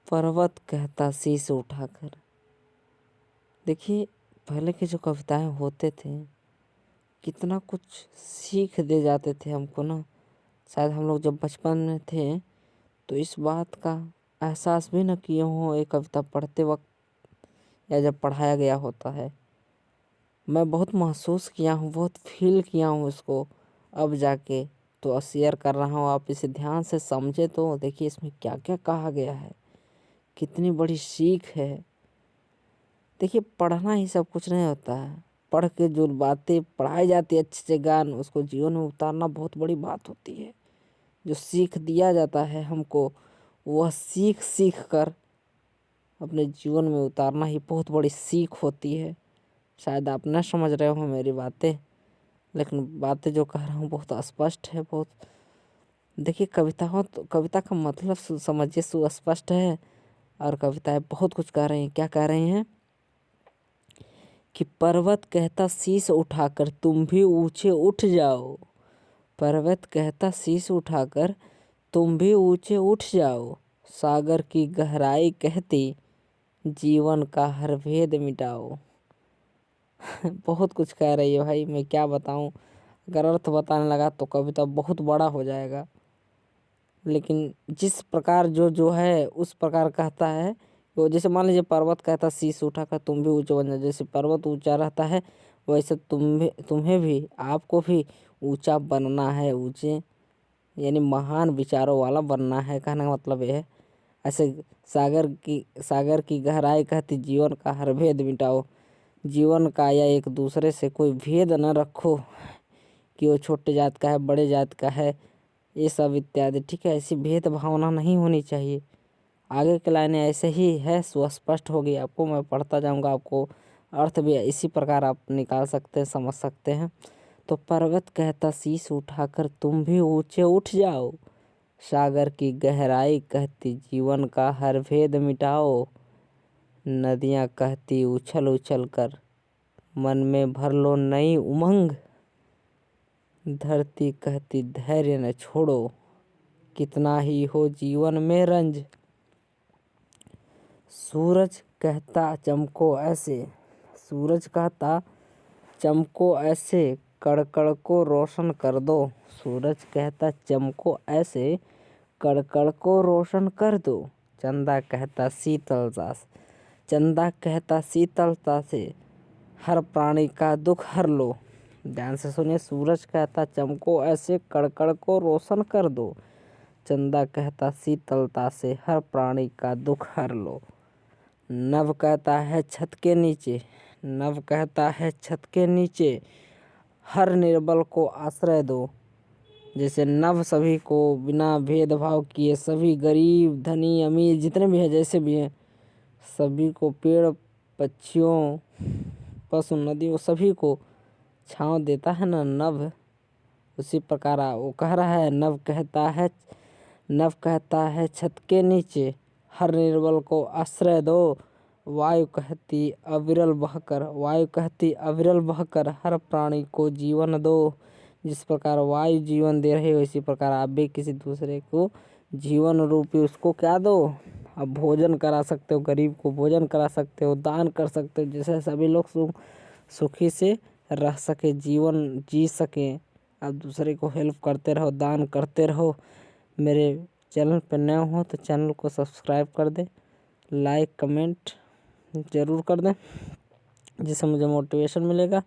पर्वत कहता शीश उठाकर। देखिए, पहले की जो कविताएं होते थे कितना कुछ सीख दे जाते थे हमको ना। शायद हम लोग जब बचपन में थे तो इस बात का एहसास भी न किए हों ये कविता पढ़ते वक्त या जब पढ़ाया गया होता है। मैं बहुत महसूस किया हूँ, बहुत फील किया हूँ इसको अब जाके तो शेयर कर रहा हूँ। आप इसे ध्यान से समझे तो देखिए इसमें क्या क्या कहा गया है, कितनी बड़ी सीख है। देखिए, पढ़ना ही सब कुछ नहीं होता है, पढ़ के जो बातें पढ़ाई जाती है अच्छे से ज्ञान, उसको जीवन में उतारना बहुत बड़ी बात होती है। जो सीख दिया जाता है हमको, वह सीख सीख कर अपने जीवन में उतारना ही बहुत बड़ी सीख होती है। शायद आप न समझ रहे हो मेरी बातें, लेकिन बातें जो कह रहा हूँ बहुत स्पष्ट है। बहुत देखिए, कविता का मतलब समझिए सुस्पष्ट है। और कविताएं बहुत कुछ कह रही हैं। क्या कह रही हैं कि पर्वत कहता शीश उठाकर तुम भी ऊंचे उठ जाओ। पर्वत कहता शीश उठाकर तुम भी ऊंचे उठ जाओ। सागर की गहराई कहती जीवन का हर भेद मिटाओ। बहुत कुछ कह रही है भाई, मैं क्या बताऊं। अगर अर्थ बताने लगा तो कविता बहुत बड़ा हो जाएगा, लेकिन जिस प्रकार जो जो है उस प्रकार कहता है। वो जैसे मान लीजिए पर्वत कहता शीश उठाकर तुम भी ऊंचे बन जाओ। जैसे पर्वत ऊंचा रहता है वैसे तुम्हें भी आपको भी ऊंचा बनना है, ऊंचे यानी महान विचारों वाला बनना है। कहने का मतलब ये है। ऐसे सागर की गहराई कहती जीवन का हर भेद मिटाओ। जीवन का या एक दूसरे से कोई भेद न रखो कि वो छोटे जात का है, बड़े जात का है, ये सब इत्यादि। ठीक है, ऐसी भेद भावना नहीं होनी चाहिए। आगे की लाइनें ऐसे ही है, सुस्पष्ट होगी आपको। मैं पढ़ता जाऊंगा, आपको अर्थ भी इसी प्रकार आप निकाल सकते हैं, समझ सकते हैं। तो पर्वत कहता शीश उठाकर तुम भी ऊंचे उठ जाओ। सागर की गहराई कहती जीवन का हर भेद मिटाओ। नदियाँ कहती उछल उछल कर मन में भर लो नई उमंग। धरती कहती धैर्य न छोड़ो कितना ही हो जीवन में रंज। सूरज कहता चमको ऐसे कड़कड़ को रोशन कर दो। सूरज कहता चमको ऐसे कड़कड़ को रोशन कर दो। चंदा कहता शीतलता से हर प्राणी का दुख हर लो। ध्यान से सुनिए, सूरज कहता चमको ऐसे कड़कड़ को रोशन कर दो। चंदा कहता शीतलता से हर प्राणी का दुख हर लो। नभ कहता है छत के नीचे हर निर्बल को आश्रय दो। जैसे नभ सभी को बिना भेदभाव किए, सभी गरीब धनी अमीर जितने भी हैं, जैसे भी हैं, सभी को, पेड़ पक्षियों पशु नदियों सभी को छांव देता है ना नभ। उसी प्रकार वो कह रहा है, नभ कहता है छत के नीचे हर निर्बल को आश्रय दो। वायु कहती अविरल बहकर हर प्राणी को जीवन दो। जिस प्रकार वायु जीवन दे रही है, उसी प्रकार आप भी किसी दूसरे को जीवन रूपी उसको क्या दो। आप भोजन करा सकते हो, गरीब को भोजन करा सकते हो, दान कर सकते हो, जिससे सभी लोग सुखी से रह सके, जीवन जी सके। आप दूसरे को हेल्प करते रहो, दान करते रहो। मेरे चैनल पर नए हो तो चैनल को सब्सक्राइब कर दें, लाइक कमेंट ज़रूर कर दें, जिससे मुझे मोटिवेशन मिलेगा।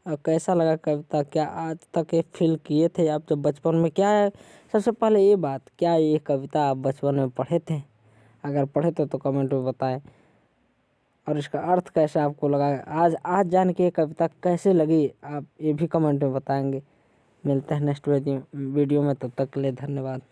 और कैसा लगा कविता, क्या आज तक ये फील किए थे आप जब बचपन में? क्या है सबसे पहले ये बात, क्या ये कविता आप बचपन में पढ़े थे? अगर पढ़े थे तो कमेंट में बताएं। और इसका अर्थ कैसा आपको लगा, आज जान के ये कविता कैसे लगी, आप ये भी कमेंट में बताएंगे। मिलते हैं नेक्स्ट वीडियो में, तब तक के लिए धन्यवाद।